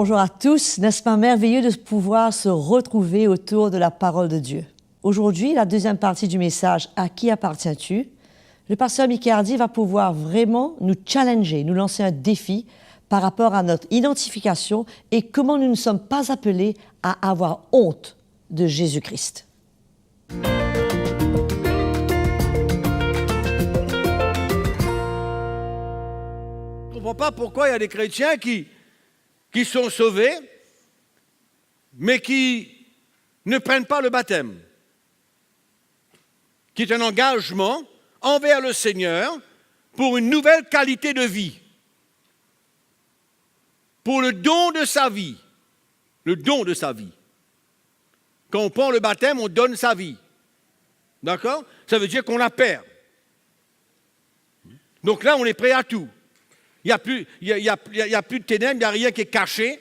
bonjour à tous. N'est-ce pas merveilleux de pouvoir se retrouver autour de la parole de Dieu? Aujourd'hui, la deuxième partie du message « À qui appartiens-tu » Le pasteur Mickey Hardy va pouvoir vraiment nous challenger, nous lancer un défi par rapport à notre identification et comment nous ne sommes pas appelés à avoir honte de Jésus-Christ. Je ne comprends pas pourquoi il y a des chrétiens qui sont sauvés, mais qui ne prennent pas le baptême, qui est un engagement envers le Seigneur pour une nouvelle qualité de vie, pour le don de sa vie, le don de sa vie. Quand on prend le baptême, on donne sa vie. D'accord? Ça veut dire qu'on la perd. Donc là, on est prêt à tout. Il n'y a plus de ténèbres, il n'y a rien qui est caché.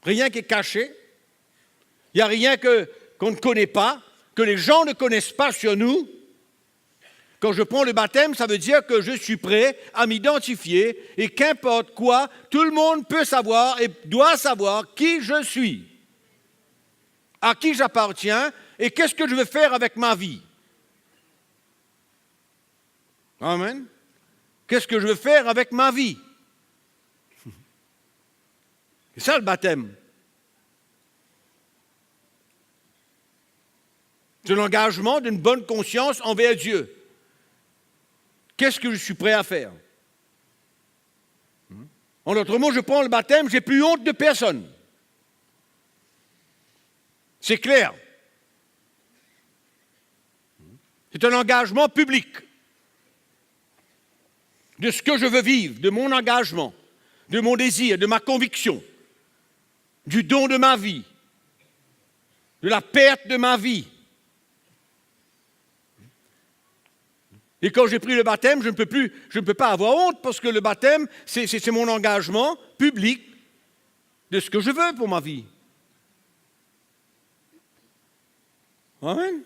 Rien qui est caché. Il n'y a rien qu'on ne connaît pas, que les gens ne connaissent pas sur nous. Quand je prends le baptême, ça veut dire que je suis prêt à m'identifier et qu'importe quoi, tout le monde peut savoir et doit savoir qui je suis, à qui j'appartiens et qu'est-ce que je veux faire avec ma vie. Amen. Qu'est-ce que je veux faire avec ma vie? C'est ça le baptême. C'est l'engagement d'une bonne conscience envers Dieu. Qu'est-ce que je suis prêt à faire? En d'autres mots, je prends le baptême, je n'ai plus honte de personne. C'est clair. C'est un engagement public de ce que je veux vivre, de mon engagement, de mon désir, de ma conviction, du don de ma vie, de la perte de ma vie. Et quand j'ai pris le baptême, je ne peux pas avoir honte parce que le baptême, c'est mon engagement public de ce que je veux pour ma vie. Amen.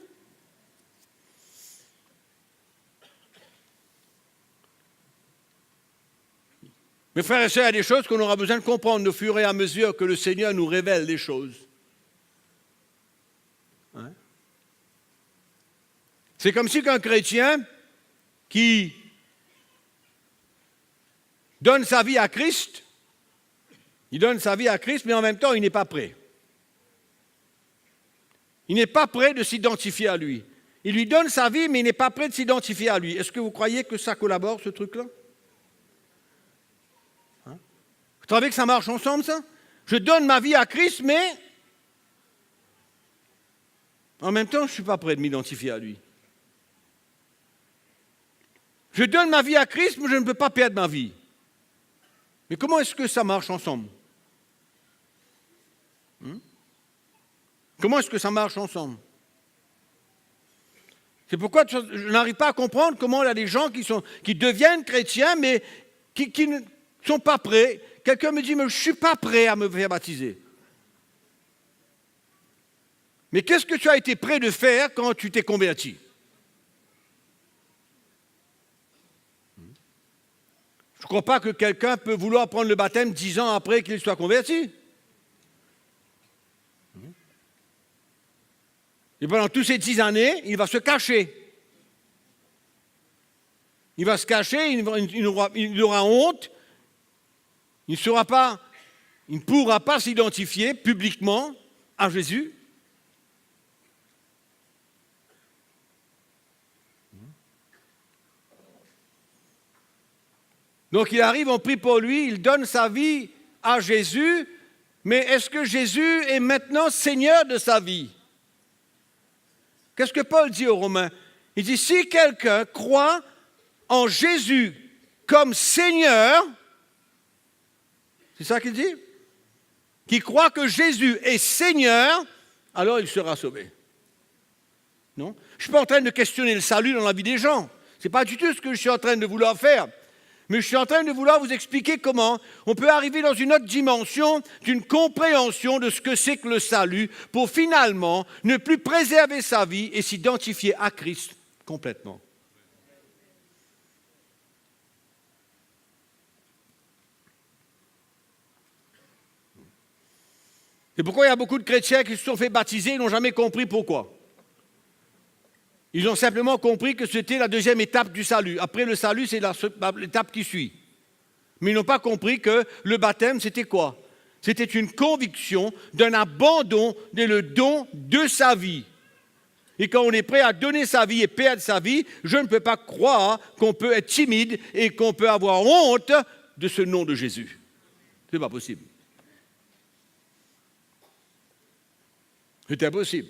Mes frères et sœurs, il y a des choses qu'on aura besoin de comprendre au fur et à mesure que le Seigneur nous révèle les choses. Hein? C'est comme si qu'un chrétien qui donne sa vie à Christ, il donne sa vie à Christ, mais en même temps, il n'est pas prêt. Il n'est pas prêt de s'identifier à lui. Il lui donne sa vie, mais il n'est pas prêt de s'identifier à lui. Est-ce que vous croyez que ça collabore, ce truc-là? Vous trouvez que ça marche ensemble, ça? Je donne ma vie à Christ, mais en même temps, je ne suis pas prêt de m'identifier à lui. Je donne ma vie à Christ, mais je ne peux pas perdre ma vie. Mais comment est-ce que ça marche ensemble? Comment est-ce que ça marche ensemble? C'est pourquoi je n'arrive pas à comprendre comment il y a des gens qui deviennent chrétiens, mais qui ne sont pas prêts. Quelqu'un me dit, mais je ne suis pas prêt à me faire baptiser. Mais qu'est-ce que tu as été prêt de faire quand tu t'es converti? Je ne crois pas que quelqu'un peut vouloir prendre le baptême 10 ans après qu'il soit converti. Et pendant toutes ces 10 années, il va se cacher. Il va se cacher, il aura honte, il ne pourra pas s'identifier publiquement à Jésus. Donc il arrive, on prie pour lui, il donne sa vie à Jésus, mais est-ce que Jésus est maintenant Seigneur de sa vie? Qu'est-ce que Paul dit aux Romains? Il dit, si quelqu'un croit en Jésus comme Seigneur, c'est ça qu'il dit? Qui croit que Jésus est Seigneur, alors il sera sauvé. Non? Je ne suis pas en train de questionner le salut dans la vie des gens. Ce n'est pas du tout ce que je suis en train de vouloir faire. Mais je suis en train de vouloir vous expliquer comment on peut arriver dans une autre dimension d'une compréhension de ce que c'est que le salut pour finalement ne plus préserver sa vie et s'identifier à Christ complètement. C'est pourquoi il y a beaucoup de chrétiens qui se sont fait baptiser et n'ont jamais compris pourquoi. Ils ont simplement compris que c'était la deuxième étape du salut. Après le salut, c'est l'étape qui suit. Mais ils n'ont pas compris que le baptême, c'était quoi? C'était une conviction d'un abandon et le don de sa vie. Et quand on est prêt à donner sa vie et perdre sa vie, je ne peux pas croire qu'on peut être timide et qu'on peut avoir honte de ce nom de Jésus. Ce n'est pas possible. C'est impossible.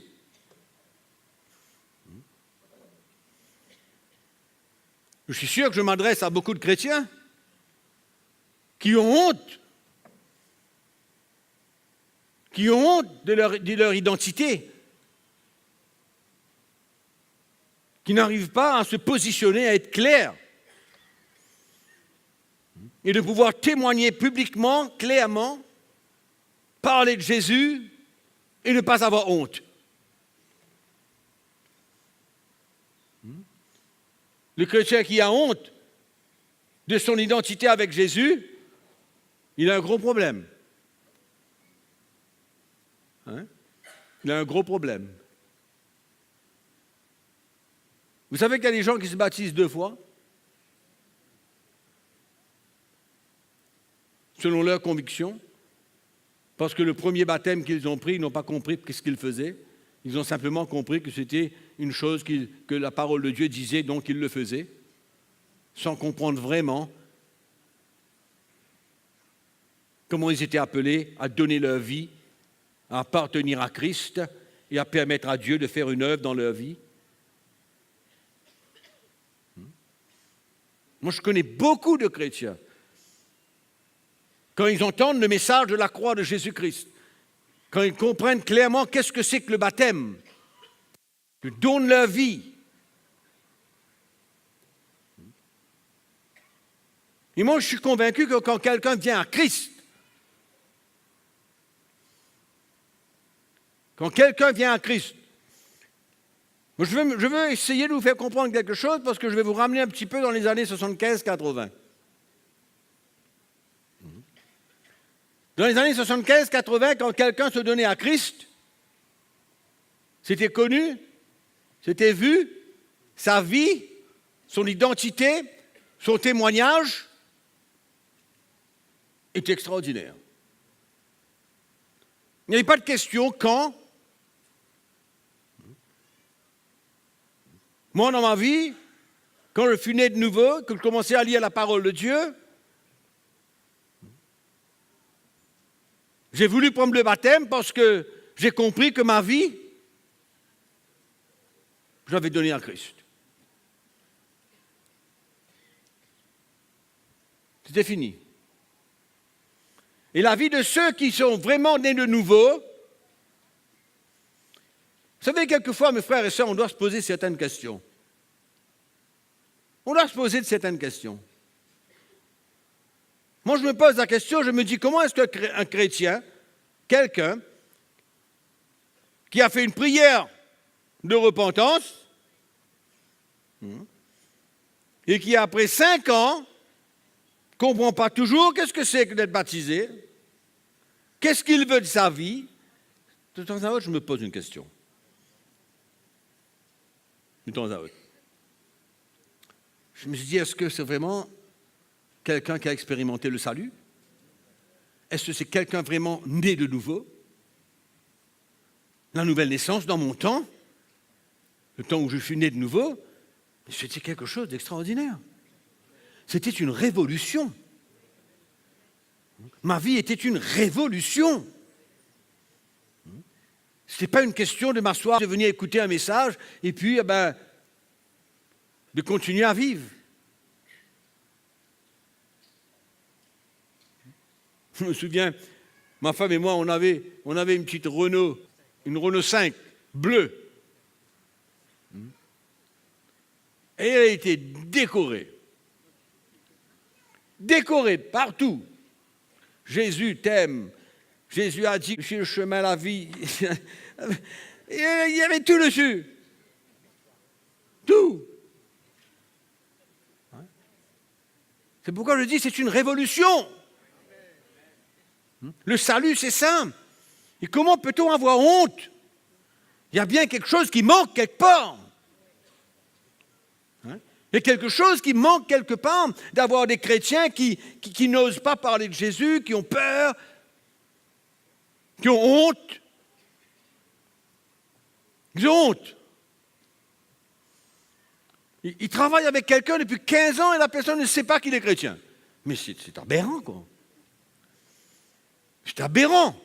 Je suis sûr que je m'adresse à beaucoup de chrétiens qui ont honte. Qui ont honte de leur identité. Qui n'arrivent pas à se positionner, à être clairs. Et de pouvoir témoigner publiquement, clairement, parler de Jésus et ne pas avoir honte. Le chrétien qui a honte de son identité avec Jésus, il a un gros problème. Il a un gros problème. Vous savez qu'il y a des gens qui se baptisent 2 fois, selon leur conviction, parce que le premier baptême qu'ils ont pris, ils n'ont pas compris ce qu'ils faisaient. Ils ont simplement compris que c'était une chose que la parole de Dieu disait, donc ils le faisaient, sans comprendre vraiment comment ils étaient appelés à donner leur vie, à appartenir à Christ et à permettre à Dieu de faire une œuvre dans leur vie. Moi, je connais beaucoup de chrétiens. Quand ils entendent le message de la croix de Jésus-Christ, quand ils comprennent clairement qu'est-ce que c'est que le baptême, qu'ils donnent leur vie. Et moi, je suis convaincu que quand quelqu'un vient à Christ, je veux essayer de vous faire comprendre quelque chose parce que je vais vous ramener un petit peu dans les années 75-80. Dans les années 75-80, quand quelqu'un se donnait à Christ, c'était connu, c'était vu, sa vie, son identité, son témoignage est extraordinaire. Il n'y avait pas de question quand. Moi, dans ma vie, quand je suis né de nouveau, que je commençais à lire la parole de Dieu, j'ai voulu prendre le baptême parce que j'ai compris que ma vie, je l'avais donnée à Christ. C'était fini. Et la vie de ceux qui sont vraiment nés de nouveau, vous savez, quelquefois, mes frères et sœurs, on doit se poser certaines questions. On doit se poser certaines questions. Moi, je me pose la question, je me dis, comment est-ce qu'un chrétien, quelqu'un qui a fait une prière de repentance et qui, après 5 ans, ne comprend pas toujours qu'est-ce que c'est que d'être baptisé, qu'est-ce qu'il veut de sa vie, de temps à autre, je me pose une question. De temps à autre. Je me suis dit, est-ce que c'est vraiment quelqu'un qui a expérimenté le salut? Est-ce que c'est quelqu'un vraiment né de nouveau? La nouvelle naissance, dans mon temps, le temps où je suis né de nouveau, c'était quelque chose d'extraordinaire. C'était une révolution. Ma vie était une révolution. Ce n'était pas une question de m'asseoir, de venir écouter un message et puis de continuer à vivre. Je me souviens, ma femme et moi, on avait une petite Renault, une Renault 5 bleue. Et elle a été décorée. Décorée partout. Jésus t'aime. Jésus a dit, je suis le chemin, la vie. Et il y avait tout dessus. Tout. C'est pourquoi je dis c'est une révolution. Le salut, c'est simple. Et comment peut-on avoir honte? Il y a bien quelque chose qui manque quelque part. Hein? Il y a quelque chose qui manque quelque part d'avoir des chrétiens qui n'osent pas parler de Jésus, qui ont peur, qui ont honte. Ils ont honte. Ils travaillent avec quelqu'un depuis 15 ans et la personne ne sait pas qu'il est chrétien. Mais c'est aberrant, quoi. C'est aberrant.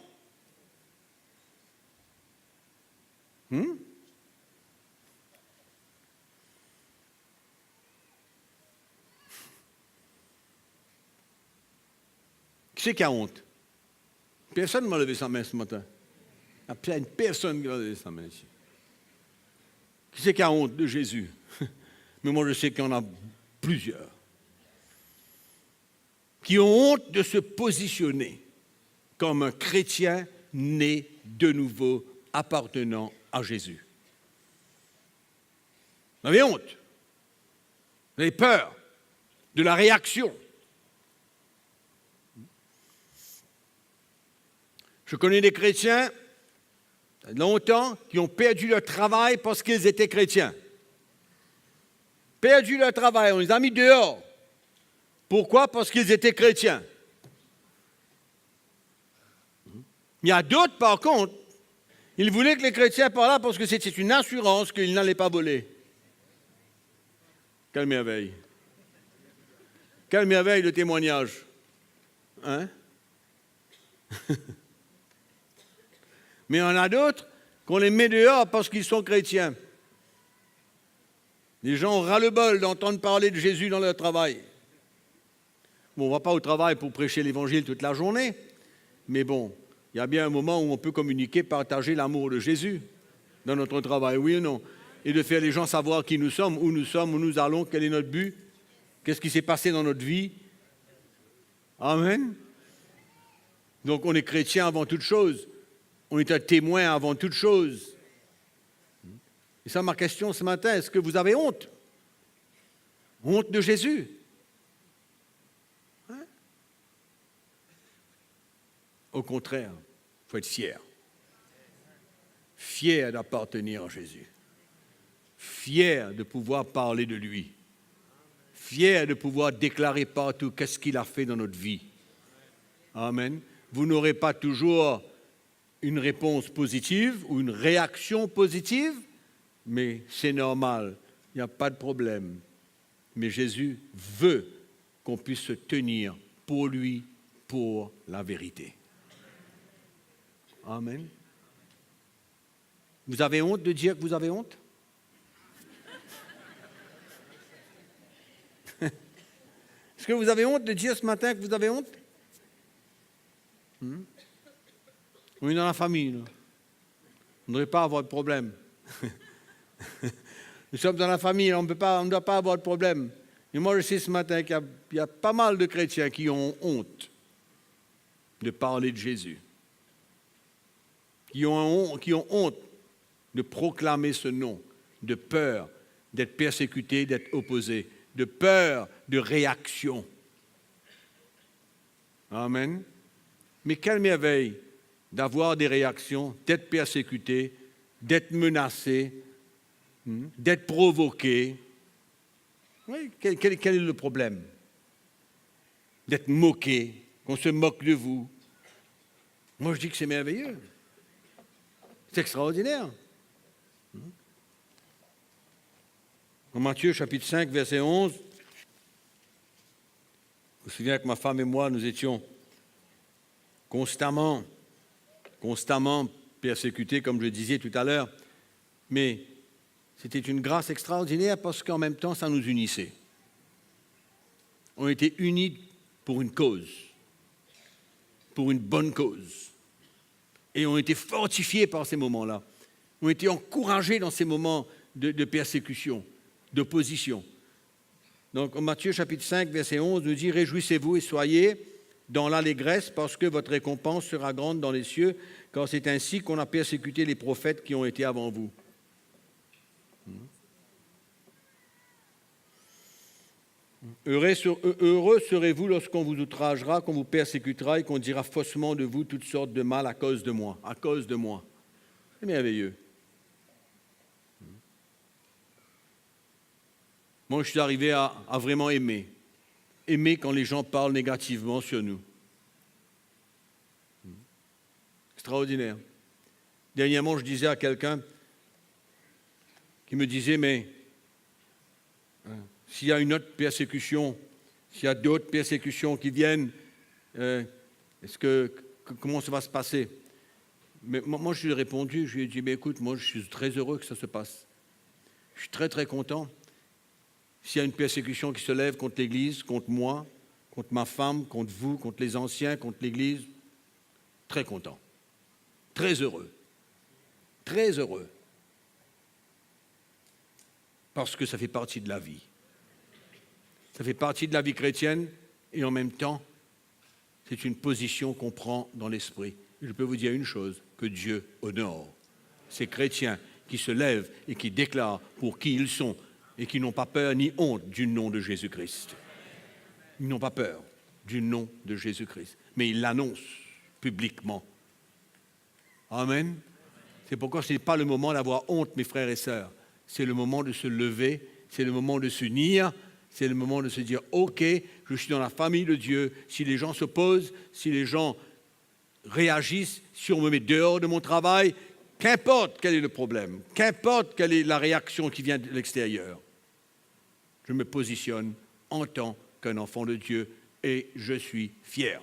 Qui c'est qui a honte? Personne ne m'a levé sa main ce matin. Il n'y a personne qui m'a levé sa main ici. Qui c'est qui a honte de Jésus? Mais moi, je sais qu'il y en a plusieurs. Qui ont honte de se positionner comme un chrétien né de nouveau, appartenant à Jésus. Vous avez honte. Vous avez peur de la réaction. Je connais des chrétiens, longtemps, qui ont perdu leur travail parce qu'ils étaient chrétiens. Perdu leur travail, on les a mis dehors. Pourquoi? Parce qu'ils étaient chrétiens. Il y a d'autres, par contre, ils voulaient que les chrétiens parlent là parce que c'était une assurance qu'ils n'allaient pas voler. Quelle merveille. Quelle merveille de témoignage. Hein? Mais il y en a d'autres qu'on les met dehors parce qu'ils sont chrétiens. Les gens ont ras-le-bol d'entendre parler de Jésus dans leur travail. Bon, on ne va pas au travail pour prêcher l'Évangile toute la journée, mais bon, il y a bien un moment où on peut communiquer, partager l'amour de Jésus dans notre travail, oui ou non? Et de faire les gens savoir qui nous sommes, où nous allons, quel est notre but, qu'est-ce qui s'est passé dans notre vie. Amen. Donc on est chrétien avant toute chose. On est un témoin avant toute chose. Et ça, ma question ce matin, est-ce que vous avez honte? Honte de Jésus? Hein? Au contraire, il faut être fier. Fier d'appartenir à Jésus. Fier de pouvoir parler de lui. Fier de pouvoir déclarer partout qu'est-ce qu'il a fait dans notre vie. Amen. Vous n'aurez pas toujours une réponse positive ou une réaction positive, mais c'est normal, il n'y a pas de problème. Mais Jésus veut qu'on puisse se tenir pour lui, pour la vérité. Amen. Vous avez honte de dire que vous avez honte? Est-ce que vous avez honte de dire ce matin que vous avez honte? On est dans la famille, là. On ne devrait pas avoir de problème. Nous sommes dans la famille, on ne doit pas avoir de problème. Et moi, je sais ce matin qu'il y a pas mal de chrétiens qui ont honte de parler de Jésus. Qui ont honte de proclamer ce nom, de peur d'être persécutés, d'être opposés, de peur de réaction. Amen. Mais quelle merveille d'avoir des réactions, d'être persécuté, d'être menacé, d'être provoqué. Oui, quel est le problème? D'être moqué, qu'on se moque de vous. Moi, je dis que c'est merveilleux. C'est extraordinaire. En Matthieu, chapitre 5, verset 11, je me souviens que ma femme et moi, nous étions constamment persécutés, comme je le disais tout à l'heure, mais c'était une grâce extraordinaire parce qu'en même temps, ça nous unissait. On était unis pour une cause, pour une bonne cause. Et on était fortifiés par ces moments-là. On était encouragés dans ces moments de persécution, d'opposition. Donc, en Matthieu chapitre 5, verset 11, nous dit « Réjouissez-vous et soyez dans l'allégresse parce que votre récompense sera grande dans les cieux, car c'est ainsi qu'on a persécuté les prophètes qui ont été avant vous. » Heureux serez-vous lorsqu'on vous outragera, qu'on vous persécutera et qu'on dira faussement de vous toutes sortes de mal à cause de moi. À cause de moi. C'est merveilleux. Moi, je suis arrivé à vraiment aimer. Aimer quand les gens parlent négativement sur nous. Extraordinaire. Dernièrement, je disais à quelqu'un qui me disait, mais s'il y a une autre persécution, s'il y a d'autres persécutions qui viennent, comment ça va se passer? Mais moi, je lui ai répondu, je lui ai dit, mais écoute, moi, je suis très heureux que ça se passe. Je suis très, très content. S'il y a une persécution qui se lève contre l'Église, contre moi, contre ma femme, contre vous, contre les anciens, contre l'Église, très content. Très heureux. Très heureux. Parce que ça fait partie de la vie. Ça fait partie de la vie chrétienne et en même temps, c'est une position qu'on prend dans l'esprit. Je peux vous dire une chose, que Dieu honore ces chrétiens qui se lèvent et qui déclarent pour qui ils sont et qui n'ont pas peur ni honte du nom de Jésus-Christ. Ils n'ont pas peur du nom de Jésus-Christ, mais ils l'annoncent publiquement. Amen. C'est pourquoi ce n'est pas le moment d'avoir honte, mes frères et sœurs. C'est le moment de se lever, c'est le moment de s'unir, c'est le moment de se dire « Ok, je suis dans la famille de Dieu. Si les gens s'opposent, si les gens réagissent, si on me met dehors de mon travail, qu'importe quel est le problème, qu'importe quelle est la réaction qui vient de l'extérieur, je me positionne en tant qu'un enfant de Dieu et je suis fier. »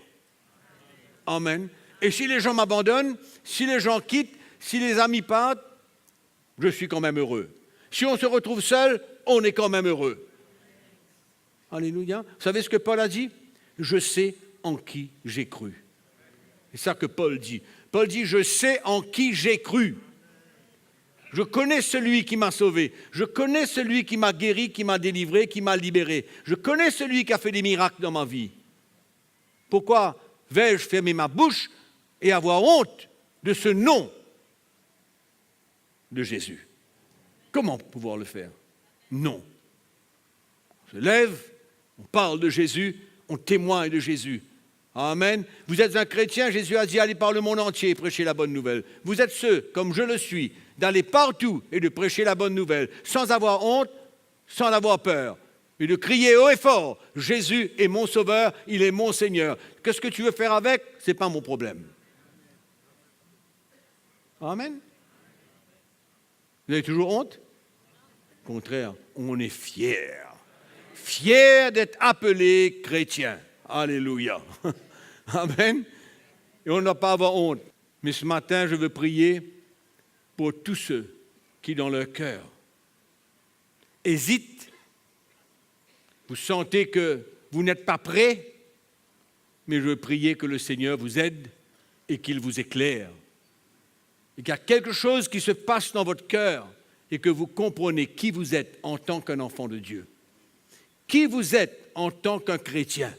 Amen. Et si les gens m'abandonnent, si les gens quittent, si les amis partent, je suis quand même heureux. Si on se retrouve seul, on est quand même heureux. Alléluia. Vous savez ce que Paul a dit? Je sais en qui j'ai cru. C'est ça que Paul dit. Paul dit, je sais en qui j'ai cru. Je connais celui qui m'a sauvé. Je connais celui qui m'a guéri, qui m'a délivré, qui m'a libéré. Je connais celui qui a fait des miracles dans ma vie. Pourquoi vais-je fermer ma bouche et avoir honte de ce nom de Jésus? Comment pouvoir le faire? Non. On se lève, on parle de Jésus, on témoigne de Jésus. Amen. Vous êtes un chrétien, Jésus a dit, allez par le monde entier et prêchez la bonne nouvelle. Vous êtes ceux, comme je le suis, d'aller partout et de prêcher la bonne nouvelle, sans avoir honte, sans avoir peur, et de crier haut et fort, Jésus est mon sauveur, il est mon Seigneur. Qu'est-ce que tu veux faire avec? Ce n'est pas mon problème. Amen. Vous avez toujours honte? Au contraire, on est fiers. Fiers d'être appelés chrétiens. Alléluia. Amen. Et on n'a pas à avoir honte. Mais ce matin, je veux prier pour tous ceux qui, dans leur cœur, hésitent. Vous sentez que vous n'êtes pas prêts, mais je veux prier que le Seigneur vous aide et qu'il vous éclaire. Et qu'il y a quelque chose qui se passe dans votre cœur et que vous comprenez qui vous êtes en tant qu'un enfant de Dieu. Qui vous êtes en tant qu'un chrétien.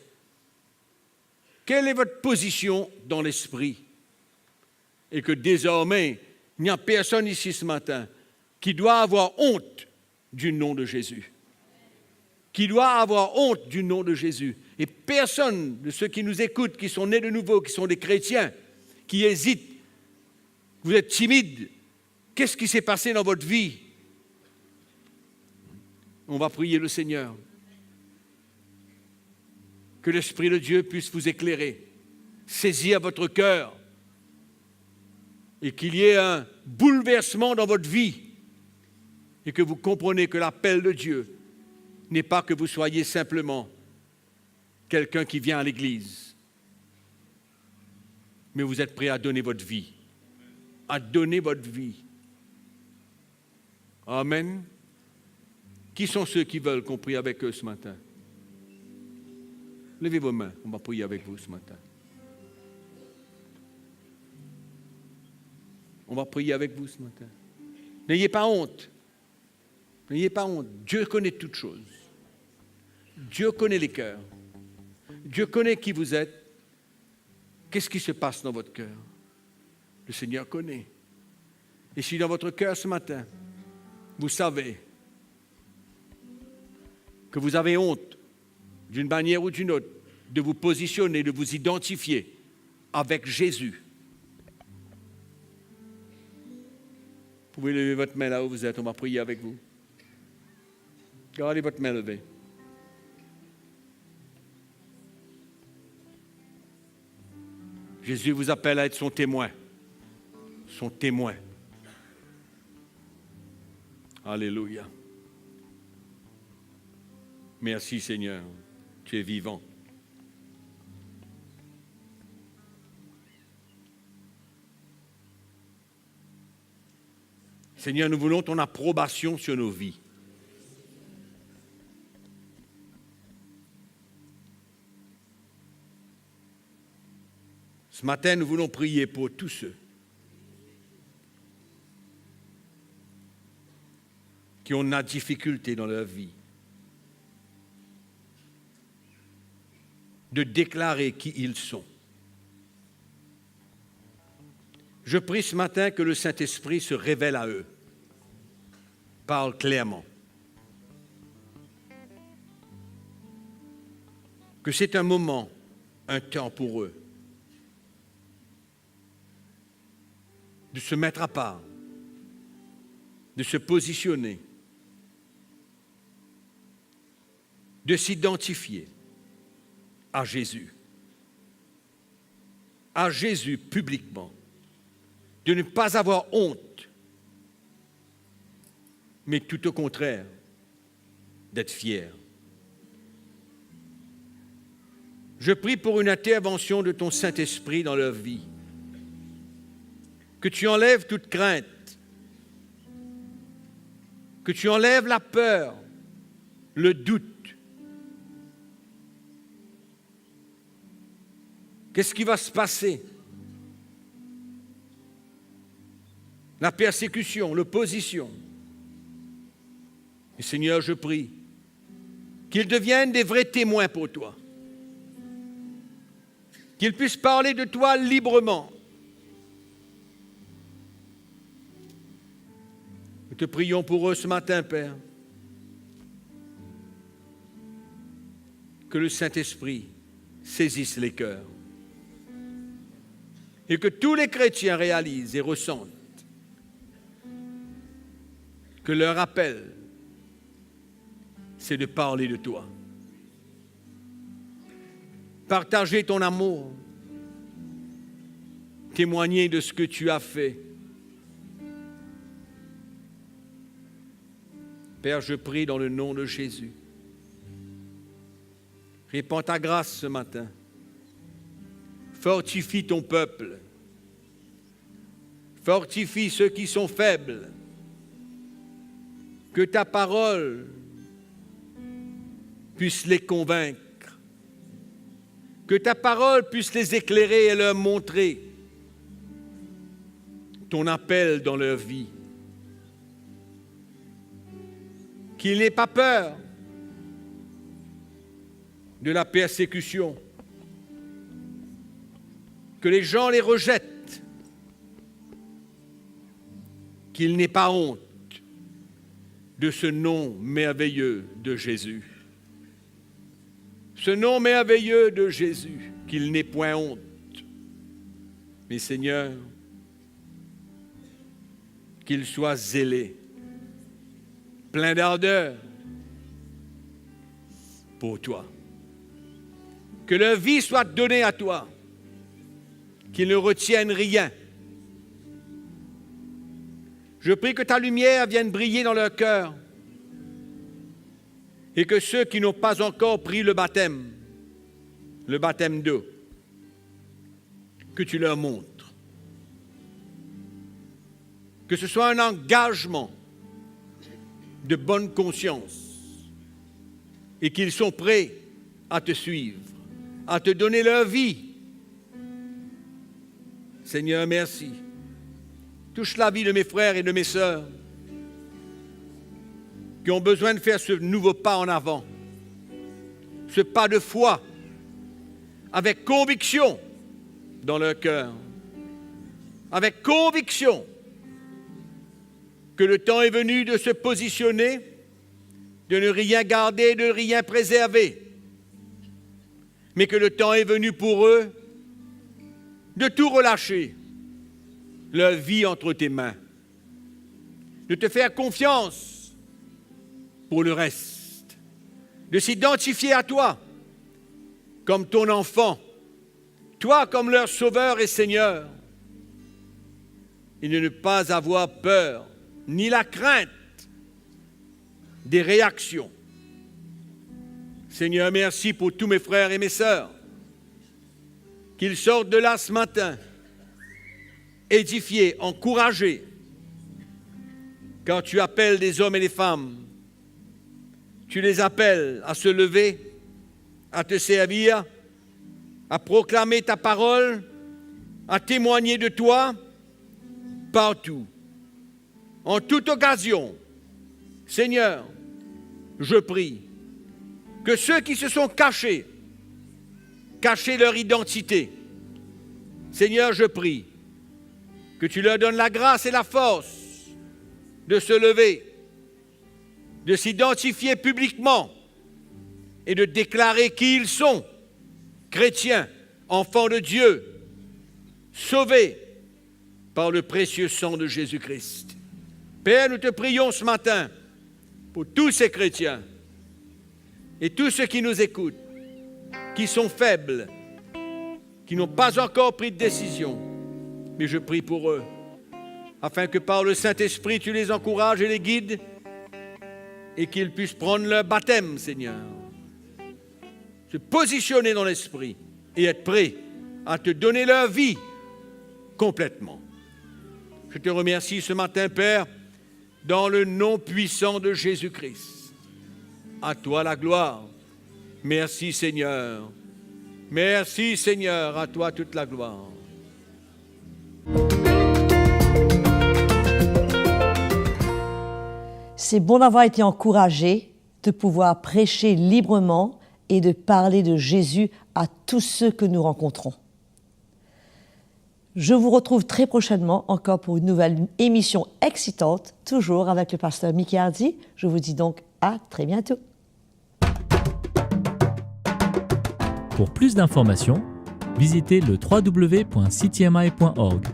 Quelle est votre position dans l'esprit? Et que désormais, il n'y a personne ici ce matin qui doit avoir honte du nom de Jésus. Qui doit avoir honte du nom de Jésus. Et personne de ceux qui nous écoutent, qui sont nés de nouveau, qui sont des chrétiens, qui hésitent, vous êtes timide, qu'est-ce qui s'est passé dans votre vie? On va prier le Seigneur. Que l'Esprit de Dieu puisse vous éclairer, saisir votre cœur et qu'il y ait un bouleversement dans votre vie et que vous compreniez que l'appel de Dieu n'est pas que vous soyez simplement quelqu'un qui vient à l'église, mais vous êtes prêt à donner votre vie, à donner votre vie. Amen. Qui sont ceux qui veulent qu'on prie avec eux ce matin? Levez vos mains, on va prier avec vous ce matin. On va prier avec vous ce matin. N'ayez pas honte. N'ayez pas honte. Dieu connaît toutes choses. Dieu connaît les cœurs. Dieu connaît qui vous êtes. Qu'est-ce qui se passe dans votre cœur? Le Seigneur connaît. Et si dans votre cœur ce matin, vous savez que vous avez honte d'une manière ou d'une autre, de vous positionner, de vous identifier avec Jésus. Vous pouvez lever votre main là où vous êtes, on va prier avec vous. Gardez votre main levée. Jésus vous appelle à être son témoin. Son témoin. Alléluia. Merci Seigneur, tu es vivant. Seigneur, nous voulons ton approbation sur nos vies. Ce matin, nous voulons prier pour tous ceux qui ont de la difficulté dans leur vie de déclarer qui ils sont. Je prie ce matin que le Saint-Esprit se révèle à eux, parle clairement. Que c'est un moment, un temps pour eux de se mettre à part, de se positionner, de s'identifier à Jésus publiquement, de ne pas avoir honte, mais tout au contraire, d'être fier. Je prie pour une intervention de ton Saint-Esprit dans leur vie, que tu enlèves toute crainte, que tu enlèves la peur, le doute. Qu'est-ce qui va se passer? La persécution, l'opposition. Et Seigneur, je prie qu'ils deviennent des vrais témoins pour toi, qu'ils puissent parler de toi librement. Nous te prions pour eux ce matin, Père, que le Saint-Esprit saisisse les cœurs et que tous les chrétiens réalisent et ressentent que leur appel, c'est de parler de toi. Partager ton amour, témoigner de ce que tu as fait. Père, je prie dans le nom de Jésus. Répands ta grâce ce matin. Fortifie ton peuple. Fortifie ceux qui sont faibles. Que ta parole puisse les convaincre. Que ta parole puisse les éclairer et leur montrer ton appel dans leur vie. Qu'ils n'aient pas peur de la persécution, que les gens les rejettent, qu'ils n'aient pas honte de ce nom merveilleux de Jésus. Ce nom merveilleux de Jésus, qu'ils n'aient point honte. Mais Seigneur, qu'ils soient zélés, pleins d'ardeur pour toi. Que leur vie soit donnée à toi, qu'ils ne retiennent rien. Je prie que ta lumière vienne briller dans leur cœur et que ceux qui n'ont pas encore pris le baptême d'eau, que tu leur montres. Que ce soit un engagement de bonne conscience et qu'ils sont prêts à te suivre, à te donner leur vie. Seigneur, merci. Touche la vie de mes frères et de mes sœurs qui ont besoin de faire ce nouveau pas en avant, ce pas de foi, avec conviction dans leur cœur, avec conviction que le temps est venu de se positionner, de ne rien garder, de rien préserver, mais que le temps est venu pour eux de tout relâcher, leur vie entre tes mains, de te faire confiance pour le reste, de s'identifier à toi comme ton enfant, toi comme leur sauveur et Seigneur, et de ne pas avoir peur ni la crainte des réactions. Seigneur, merci pour tous mes frères et mes sœurs, qu'ils sortent de là ce matin, édifiés, encouragés, quand tu appelles des hommes et des femmes, tu les appelles à se lever, à te servir, à proclamer ta parole, à témoigner de toi partout, en toute occasion. Seigneur, je prie que ceux qui se sont cachés leur identité, Seigneur, je prie que tu leur donnes la grâce et la force de se lever, de s'identifier publiquement et de déclarer qui ils sont, chrétiens, enfants de Dieu, sauvés par le précieux sang de Jésus-Christ. Père, nous te prions ce matin pour tous ces chrétiens et tous ceux qui nous écoutent, qui sont faibles, qui n'ont pas encore pris de décision, mais je prie pour eux, afin que par le Saint-Esprit, tu les encourages et les guides, et qu'ils puissent prendre leur baptême, Seigneur, se positionner dans l'Esprit et être prêts à te donner leur vie complètement. Je te remercie ce matin, Père, dans le nom puissant de Jésus-Christ. À toi la gloire. Merci, Seigneur. Merci, Seigneur. À toi toute la gloire. C'est bon d'avoir été encouragé, de pouvoir prêcher librement et de parler de Jésus à tous ceux que nous rencontrons. Je vous retrouve très prochainement encore pour une nouvelle émission excitante, toujours avec le pasteur Mickey Hardy. Je vous dis donc à très bientôt. Pour plus d'informations, visitez le www.ctmi.org.